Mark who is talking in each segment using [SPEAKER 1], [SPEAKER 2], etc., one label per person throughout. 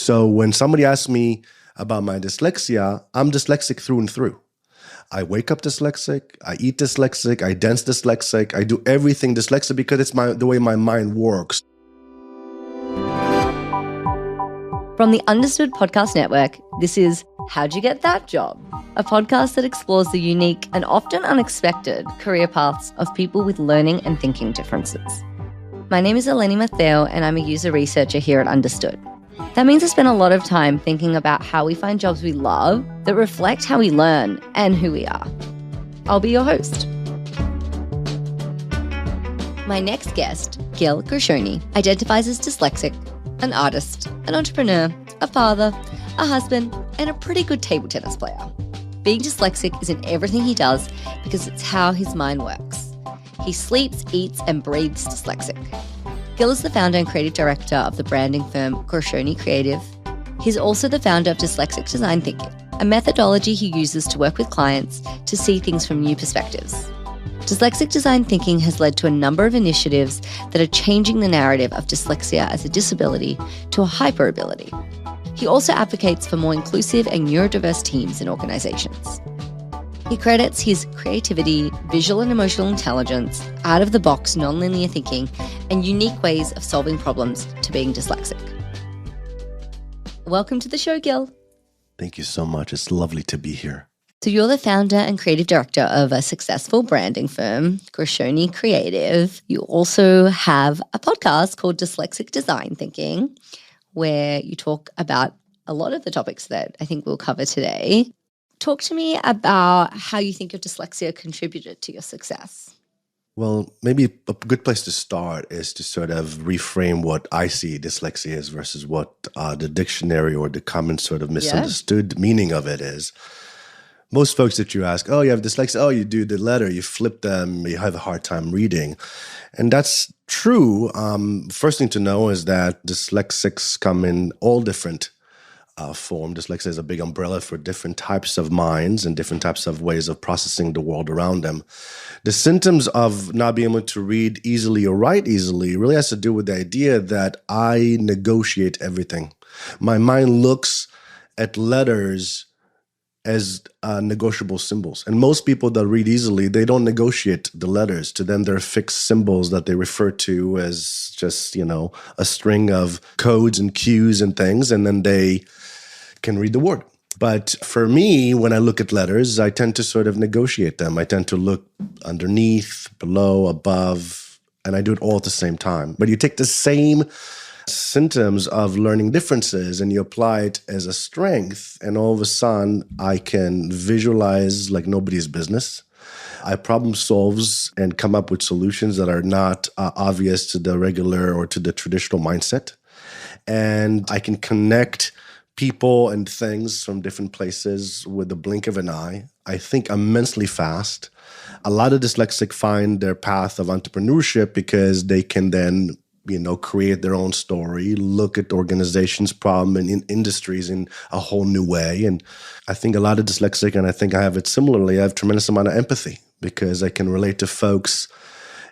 [SPEAKER 1] So when somebody asks me about my dyslexia, I'm dyslexic through and through. I wake up dyslexic, I eat dyslexic, I dance dyslexic, I do everything dyslexic because it's the way my mind works.
[SPEAKER 2] From the Understood Podcast Network, this is How'd You Get That Job? A podcast that explores the unique and often unexpected career paths of people with learning and thinking differences. My name is Eleni Matteo and I'm a user researcher here at Understood. That means I spend a lot of time thinking about how we find jobs we love that reflect how we learn and who we are. I'll be your host. My next guest, Gil Gershoni, identifies as dyslexic, an artist, an entrepreneur, a father, a husband, and a pretty good table tennis player. Being dyslexic is in everything he does because it's how his mind works. He sleeps, eats, and breathes dyslexic. Gil is the founder and creative director of the branding firm Gershoni Creative. He's also the founder of Dyslexic Design Thinking, a methodology he uses to work with clients to see things from new perspectives. Dyslexic Design Thinking has led to a number of initiatives that are changing the narrative of dyslexia as a disability to a hyperability. He also advocates for more inclusive and neurodiverse teams and organizations. He credits his creativity, visual and emotional intelligence, out-of-the-box nonlinear thinking, and unique ways of solving problems to being dyslexic. Welcome to the show, Gil.
[SPEAKER 1] Thank you so much. It's lovely to be here.
[SPEAKER 2] So you're the founder and creative director of a successful branding firm, Gershoni Creative. You also have a podcast called Dyslexic Design Thinking, where you talk about a lot of the topics that I think we'll cover today. Talk to me about how you think your dyslexia contributed to your success.
[SPEAKER 1] Well, maybe a good place to start is to sort of reframe what I see dyslexia is versus what the dictionary or the common sort of misunderstood meaning of it is. Most folks that you ask, oh, you have dyslexia, oh, you do the letter, you flip them, you have a hard time reading. And that's true. First thing to know is that dyslexics come in all different form. Dyslexia is a big umbrella for different types of minds and different types of ways of processing the world around them. The symptoms of not being able to read easily or write easily really has to do with the idea that I negotiate everything. My mind looks at letters as negotiable symbols. And most people that read easily, they don't negotiate the letters. To them, they're fixed symbols that they refer to as just, a string of codes and cues and things, and then they can read the word. But for me, when I look at letters, I tend to sort of negotiate them. I tend to look underneath, below, above, and I do it all at the same time. But you take the same symptoms of learning differences and you apply it as a strength, and all of a sudden I can visualize like nobody's business. I problem solves and come up with solutions that are not obvious to the regular or to the traditional mindset. And I can connect people and things from different places with the blink of an eye. I think immensely fast. A lot of dyslexic find their path of entrepreneurship because they can then create their own story, look at organizations' problem and in industries in a whole new way. And I think a lot of dyslexic, and I think I have it similarly, I have a tremendous amount of empathy because I can relate to folks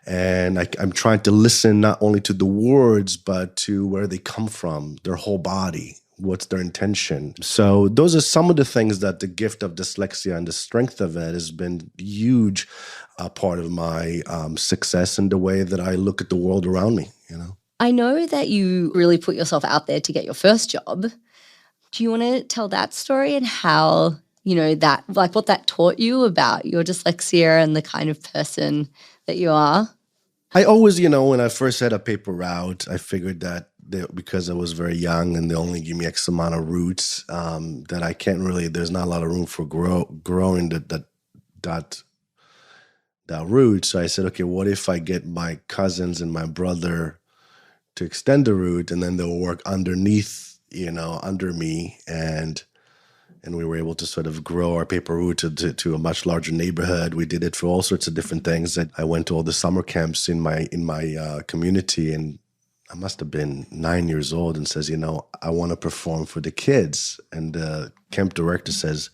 [SPEAKER 1] and I'm trying to listen not only to the words, but to where they come from, their whole body, what's their intention. So those are some of the things that the gift of dyslexia and the strength of it has been huge part of my success and the way that I look at the world around me.
[SPEAKER 2] I know that you really put yourself out there to get your first job. Do you want to tell that story and how, that, like what that taught you about your dyslexia and the kind of person that you are?
[SPEAKER 1] I always, when I first had a paper route, I figured that because I was very young and they only give me X amount of roots, that I can't really, there's not a lot of room for growing that root. So I said, okay, what if I get my cousins and my brother to extend the root and then they'll work underneath, under me. And we were able to sort of grow our paper route to a much larger neighborhood. We did it for all sorts of different things. I went to all the summer camps in my community, and I must have been 9 years old, and says, I want to perform for the kids. And the camp director says,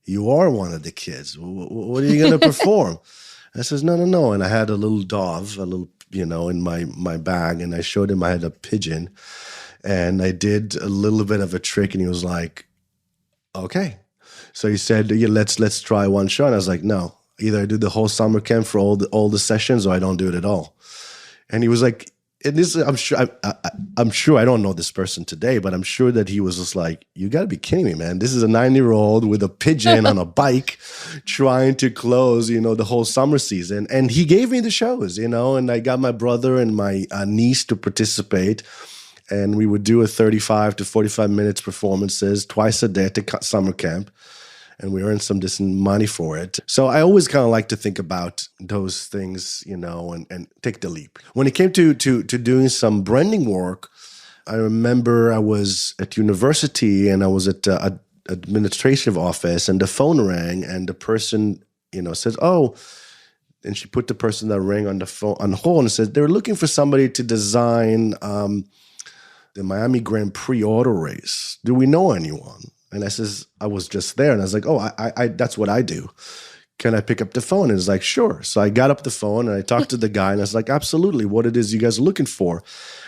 [SPEAKER 1] you are one of the kids. What are you going to perform? I says, no. And I had a little dove, in my bag, and I showed him I had a pigeon. And I did a little bit of a trick, and he was like, okay. So he said, yeah, let's try one shot. And I was like, no, either I do the whole summer camp for all the sessions, or I don't do it at all. And he was like, and this, I'm sure I don't know this person today, but I'm sure that he was just like, you got to be kidding me, man. This is a 9-year-old with a pigeon on a bike trying to close, the whole summer season. And he gave me the shows, and I got my brother and my niece to participate. And we would do a 35 to 45 minutes performances twice a day at the summer camp. And we earned some decent money for it. So I always kind of like to think about those things, and take the leap. When it came to doing some branding work, I remember I was at university and I was at an administrative office, and the phone rang, and the person, says, oh, and she put the person that rang on the phone on hold and said, they're looking for somebody to design the Miami Grand Prix auto race. Do we know anyone? And I was just there, and I was like, oh, I that's what I do. Can I pick up the phone? And it's like, sure. So I got up the phone and I talked to the guy, and I was like, absolutely, what it is you guys are looking for.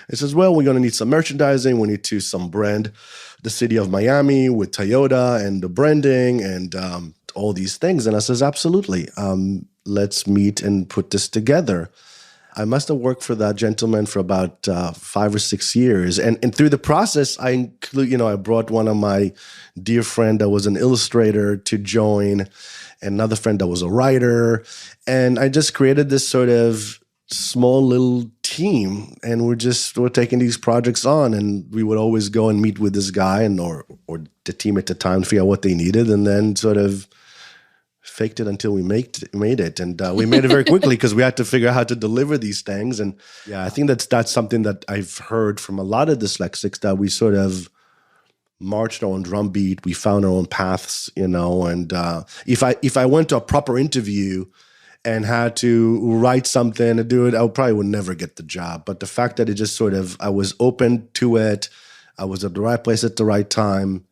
[SPEAKER 1] It says, well, we're going to need some merchandising. We need to some brand the city of Miami with Toyota and the branding and all these things. And I says, absolutely. Let's meet and put this together. I must have worked for that gentleman for about 5 or 6 years. And through the process, I brought one of my dear friend that was an illustrator to join, another friend that was a writer. And I just created this sort of small little team. And we're taking these projects on. And we would always go and meet with this guy or the team at the time to figure out what they needed, and then sort of faked it until we made it. And we made it very quickly because we had to figure out how to deliver these things. And yeah, I think that's something that I've heard from a lot of dyslexics, that we sort of marched our own drumbeat. We found our own paths, and if I went to a proper interview and had to write something and do it, I probably would never get the job. But the fact that it just sort of, I was open to it, I was at the right place at the right time,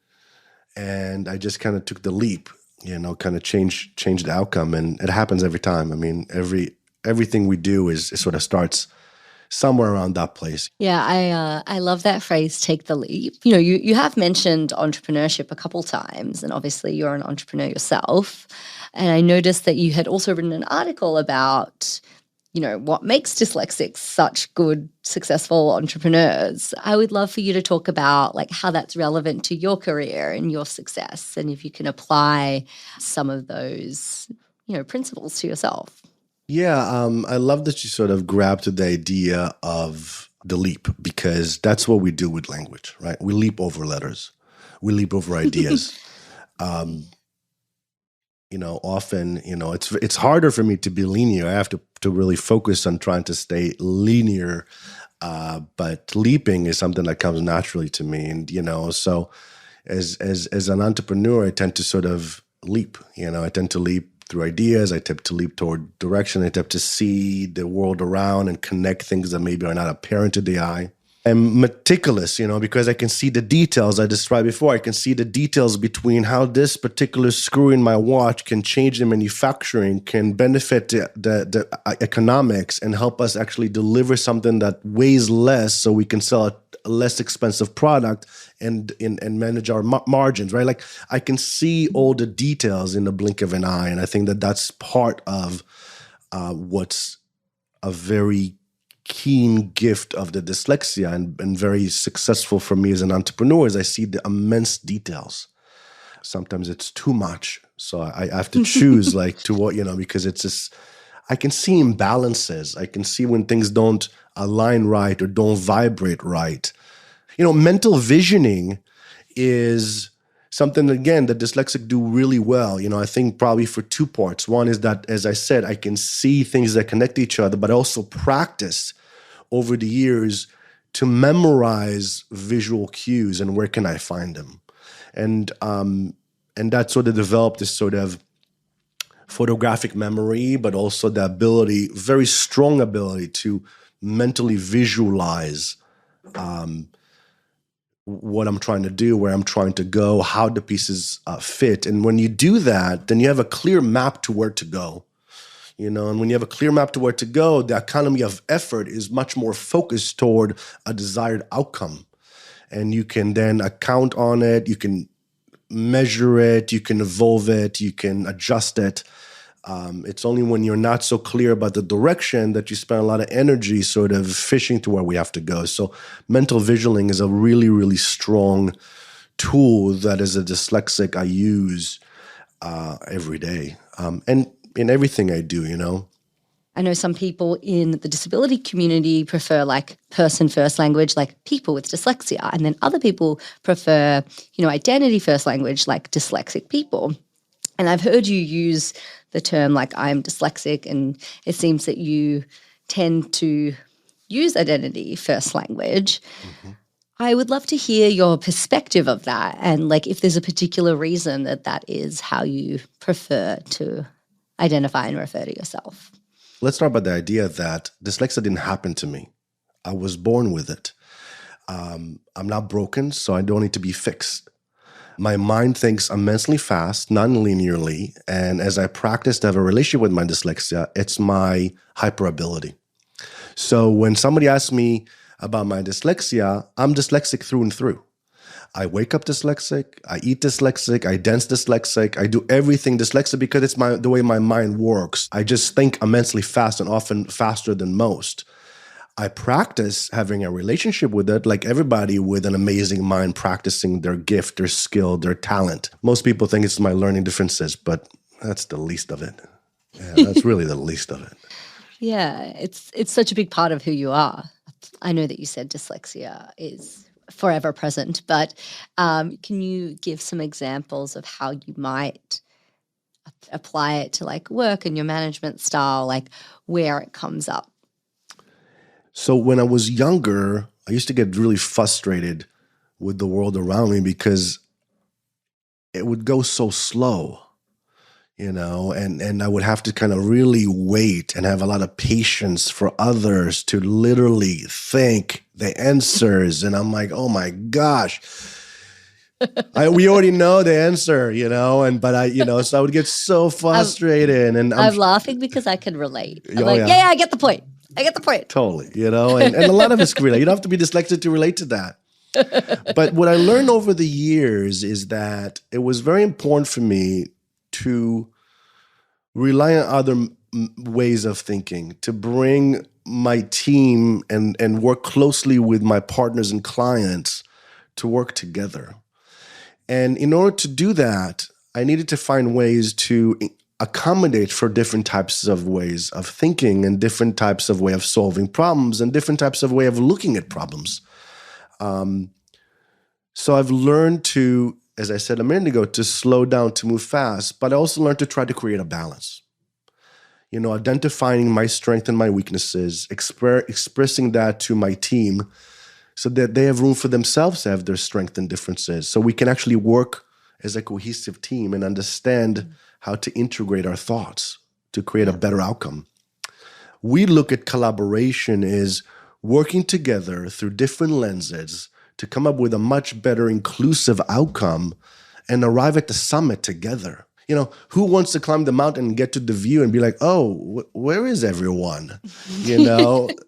[SPEAKER 1] and I just kind of took the leap. Kind of change the outcome. And it happens every time. I mean, everything we do is sort of starts somewhere around that place.
[SPEAKER 2] Yeah, I love that phrase, take the leap. You have mentioned entrepreneurship a couple times, and obviously you're an entrepreneur yourself. And I noticed that you had also written an article about what makes dyslexics such good, successful entrepreneurs. I would love for you to talk about how that's relevant to your career and your success, and if you can apply some of those, principles to yourself.
[SPEAKER 1] Yeah, I love that you sort of grabbed to the idea of the leap, because that's what we do with language, right? We leap over letters. We leap over ideas. Often, it's harder for me to be linear. I have to really focus on trying to stay linear. But leaping is something that comes naturally to me. And, so as an entrepreneur, I tend to sort of leap. I tend to leap through ideas. I tend to leap toward direction. I tend to see the world around and connect things that maybe are not apparent to the eye. I'm meticulous, because I can see the details I described before. I can see the details between how this particular screw in my watch can change the manufacturing, can benefit the economics, and help us actually deliver something that weighs less so we can sell a less expensive product and manage our margins, right? I can see all the details in the blink of an eye. And I think that that's part of what's a very keen gift of the dyslexia and very successful for me as an entrepreneur is I see the immense details. Sometimes it's too much. So I have to choose to what, because it's just, I can see imbalances. I can see when things don't align right or don't vibrate right. Mental visioning is something, again, that dyslexic do really well. I think probably for two parts. One is that, as I said, I can see things that connect each other, but also practice over the years to memorize visual cues and where can I find them. And that sort of developed this sort of photographic memory, but also the ability, very strong ability to mentally visualize what I'm trying to do, where I'm trying to go, how the pieces fit. And when you do that, then you have a clear map to where to go. And when you have a clear map to where to go, the economy of effort is much more focused toward a desired outcome. and you can then account on it. You can measure it. You can evolve it. You can adjust it. It's only when you're not so clear about the direction that you spend a lot of energy sort of fishing to where we have to go. So mental visualing is a really, really strong tool that as a dyslexic I use every day. And in everything I do, you know.
[SPEAKER 2] I know some people in the disability community prefer like person first language, like people with dyslexia. And then other people prefer, identity first language, like dyslexic people. And I've heard you use the term like I'm dyslexic, and it seems that you tend to use identity first language. Mm-hmm. I would love to hear your perspective of that, and like if there's a particular reason that is how you prefer to identify and refer to yourself.
[SPEAKER 1] Let's start by the idea that dyslexia didn't happen to me. I was born with it. I'm not broken, so I don't need to be fixed. My mind thinks immensely fast, non-linearly, and as I practice to have a relationship with my dyslexia, it's my hyperability. So when somebody asks me about my dyslexia, I'm dyslexic through and through. I wake up dyslexic, I eat dyslexic, I dance dyslexic, I do everything dyslexic because it's the way my mind works. I just think immensely fast and often faster than most. I practice having a relationship with it like everybody with an amazing mind practicing their gift, their skill, their talent. Most people think it's my learning differences, but that's the least of it. Yeah, that's really the least of it.
[SPEAKER 2] Yeah, it's such a big part of who you are. I know that you said dyslexia is forever present, but can you give some examples of how you might apply it to like work and your management style, like where it comes up?
[SPEAKER 1] So when I was younger, I used to get really frustrated with the world around me because it would go so slow, and I would have to kind of really wait and have a lot of patience for others to literally think the answers. And I'm like, oh my gosh, we already know the answer, so I would get so frustrated.
[SPEAKER 2] I'm laughing because I can relate. I'm yeah, I get the point.
[SPEAKER 1] Totally, and a lot of us can relate. You don't have to be dyslexic to relate to that. But what I learned over the years is that it was very important for me to rely on other ways of thinking, to bring my team and work closely with my partners and clients to work together. And in order to do that, I needed to find ways to accommodate for different types of ways of thinking and different types of way of solving problems and different types of way of looking at problems. So I've learned to, as I said a minute ago, to slow down, to move fast, but I also learned to try to create a balance. Identifying my strengths and my weaknesses, expressing that to my team so that they have room for themselves to have their strengths and differences. So we can actually work as a cohesive team and understand how to integrate our thoughts to create a better outcome. We look at collaboration as working together through different lenses to come up with a much better inclusive outcome and arrive at the summit together. Who wants to climb the mountain and get to the view and be like, oh, where is everyone?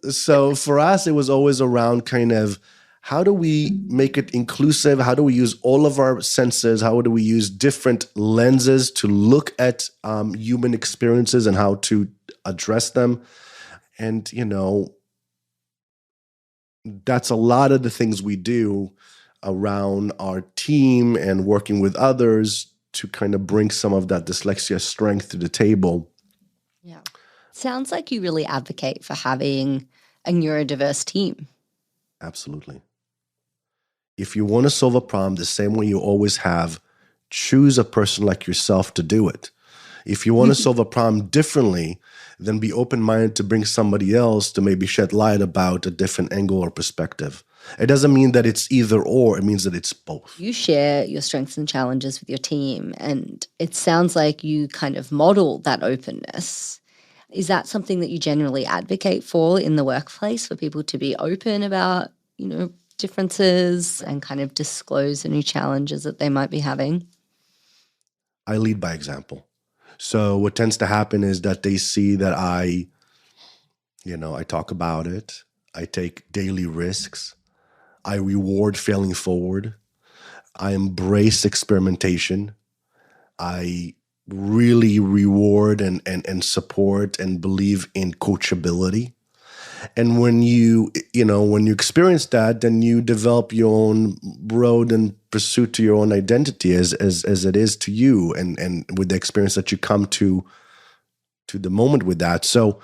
[SPEAKER 1] So for us, it was always around kind of how do we make it inclusive? How do we use all of our senses? How do we use different lenses to look at human experiences and how to address them? And, that's a lot of the things we do around our team and working with others to kind of bring some of that dyslexia strength to the table.
[SPEAKER 2] Yeah. Sounds like you really advocate for having a neurodiverse team.
[SPEAKER 1] Absolutely. If you want to solve a problem the same way you always have, choose a person like yourself to do it. If you want to solve a problem differently, then be open-minded to bring somebody else to maybe shed light about a different angle or perspective. It doesn't mean that it's either or, it means that it's both.
[SPEAKER 2] You share your strengths and challenges with your team, and it sounds like you kind of model that openness. Is that something that you generally advocate for in the workplace, for people to be open about, differences and kind of disclose any challenges that they might be having?
[SPEAKER 1] I lead by example. So what tends to happen is that they see that I talk about it. I take daily risks. I reward failing forward. I embrace experimentation. I really reward and support and believe in coachability. And when you experience that, then you develop your own road and pursuit to your own identity as it is to you, and with the experience that you come to the moment with that. So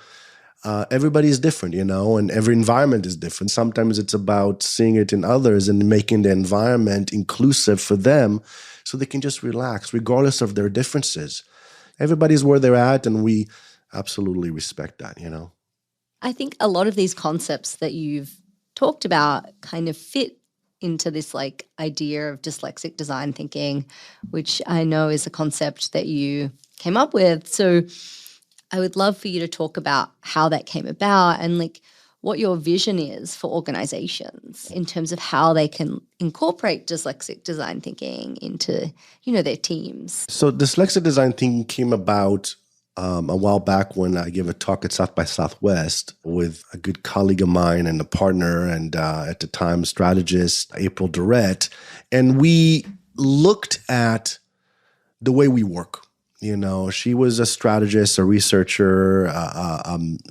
[SPEAKER 1] everybody is different, and every environment is different. Sometimes it's about seeing it in others and making the environment inclusive for them so they can just relax regardless of their differences. Everybody's where they're at, and we absolutely respect that,
[SPEAKER 2] I think a lot of these concepts that you've talked about kind of fit into this like idea of dyslexic design thinking, which I know is a concept that you came up with. So I would love for you to talk about how that came about and like what your vision is for organizations in terms of how they can incorporate dyslexic design thinking into, their teams.
[SPEAKER 1] So dyslexic design thinking came about a while back when I gave a talk at South by Southwest with a good colleague of mine and a partner, and at the time strategist, April Durrett. And we looked at the way we work. She was a strategist, a researcher,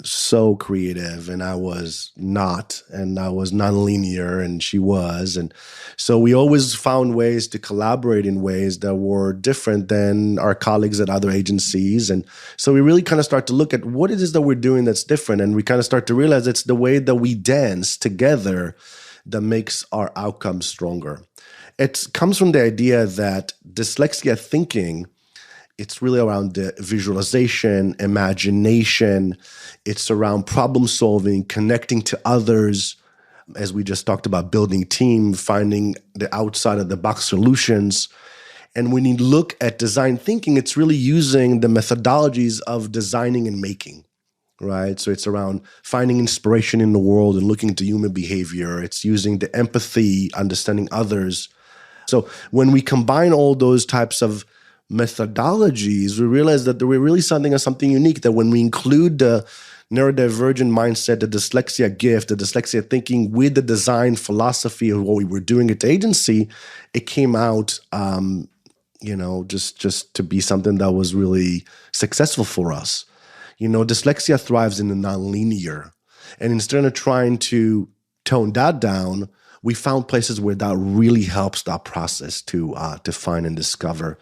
[SPEAKER 1] so creative, and I was not, and I was nonlinear, and she was. And so we always found ways to collaborate in ways that were different than our colleagues at other agencies. And so we really kind of start to look at what it is that we're doing that's different. And we kind of start to realize it's the way that we dance together that makes our outcomes stronger. It comes from the idea that dyslexia thinking, it's really around the visualization, imagination. It's around problem solving, connecting to others, as we just talked about, building team, finding the outside of the box solutions. And when you look at design thinking, it's really using the methodologies of designing and making, right? So it's around finding inspiration in the world and looking into human behavior. It's using the empathy, understanding others. So when we combine all those types of methodologies, we realize that we're really something unique, that when we include the neurodivergent mindset, the dyslexia gift, the dyslexia thinking with the design philosophy of what we were doing at the agency, it came out, just to be something that was really successful for us. Dyslexia thrives in the nonlinear. And instead of trying to tone that down, we found places where that really helps that process to find and discover.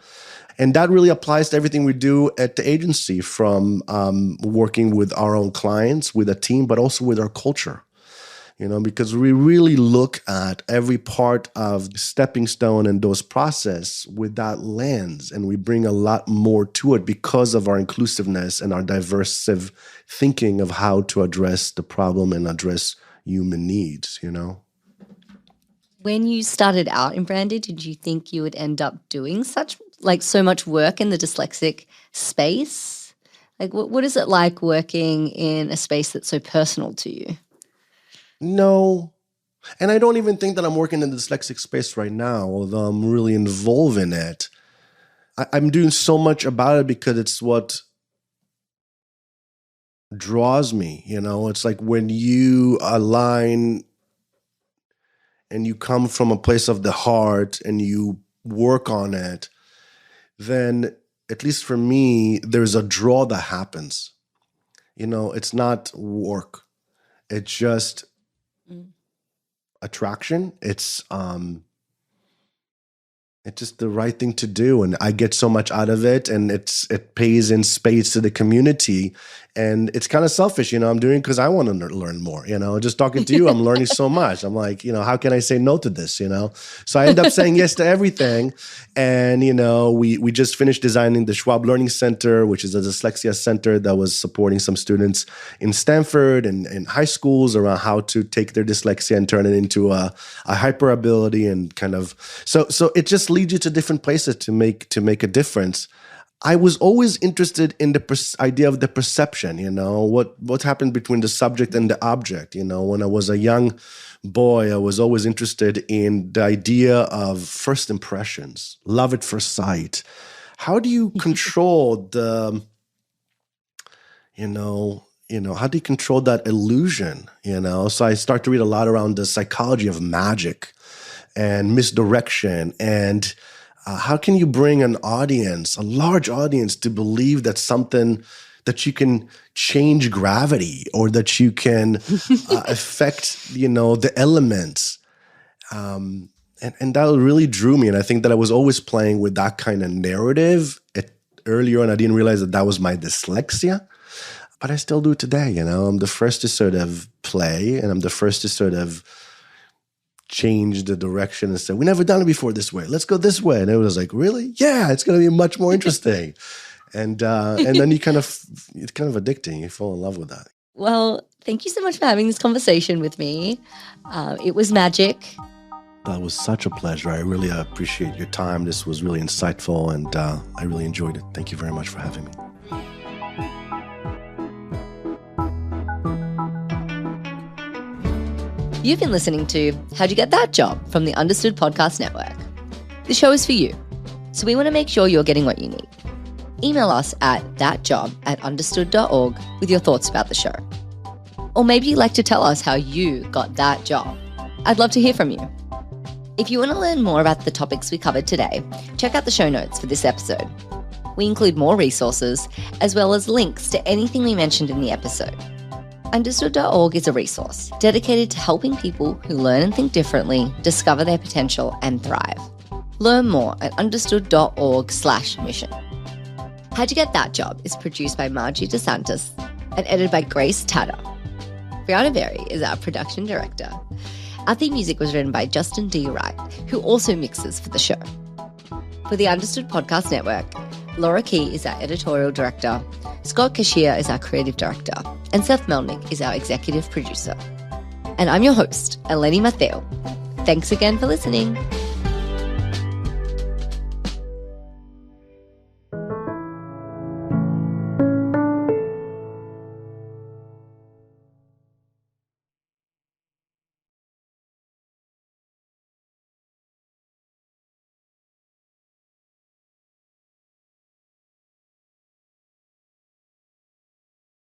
[SPEAKER 1] And that really applies to everything we do at the agency, from working with our own clients, with a team, but also with our culture. Because we really look at every part of stepping stone and those process with that lens, and we bring a lot more to it because of our inclusiveness and our diverse thinking of how to address the problem and address human needs,
[SPEAKER 2] When you started out in Brandy, did you think you would end up doing so much work in the dyslexic space? Like, what is it like working in a space that's so personal to you?
[SPEAKER 1] No. And I don't even think that I'm working in the dyslexic space right now, although I'm really involved in it. I'm doing so much about it because it's what draws me. It's like when you align and you come from a place of the heart and you work on it, then at least for me, there's a draw that happens. It's not work. It's just attraction. It's just the right thing to do. And I get so much out of it, and it pays in spades to the community. And it's kind of selfish, I'm doing because I want to learn more, just talking to you, I'm learning so much. I'm like, how can I say no to this, So I end up saying yes to everything. And, we just finished designing the Schwab Learning Center, which is a dyslexia center that was supporting some students in Stanford and in high schools around how to take their dyslexia and turn it into a hyperability, and kind of, so it just leads you to different places to make a difference. I was always interested in the idea of the perception, what happened between the subject and the object. When I was a young boy, I was always interested in the idea of first impressions, love at first sight. How do you control the how do you control that illusion? So I start to read a lot around the psychology of magic and misdirection, and how can you bring an audience, a large audience, to believe that something that you can change gravity, or that you can affect, the elements. And that really drew me. And I think that I was always playing with that kind of narrative. Earlier on, I didn't realize that was my dyslexia, but I still do today. I'm the first to sort of play, and I'm the first to sort of change the direction and say, we never done it before this way. Let's go this way. And it was like, really? Yeah, it's going to be much more interesting. And then it's kind of addicting. You fall in love with that.
[SPEAKER 2] Well, thank you so much for having this conversation with me. It was magic.
[SPEAKER 1] That was such a pleasure. I really appreciate your time. This was really insightful, and I really enjoyed it. Thank you very much for having me.
[SPEAKER 2] You've been listening to How'd You Get That Job from the Understood Podcast Network. The show is for you, so we want to make sure you're getting what you need. Email us at thatjob@understood.org with your thoughts about the show. Or maybe you'd like to tell us how you got that job. I'd love to hear from you. If you want to learn more about the topics we covered today, check out the show notes for this episode. We include more resources, as well as links to anything we mentioned in the episode. Understood.org is a resource dedicated to helping people who learn and think differently discover their potential and thrive. Learn more at understood.org/mission. How'd You Get That Job is produced by Margie DeSantis and edited by Grace Tatter. Brianna Berry is our production director. Our theme music was written by Justin D. Wright, who also mixes for the show. For the Understood Podcast Network, Laura Key is our editorial director, Scott Cashier is our creative director, and Seth Melnick is our executive producer. And I'm your host, Eleni Matteo. Thanks again for listening.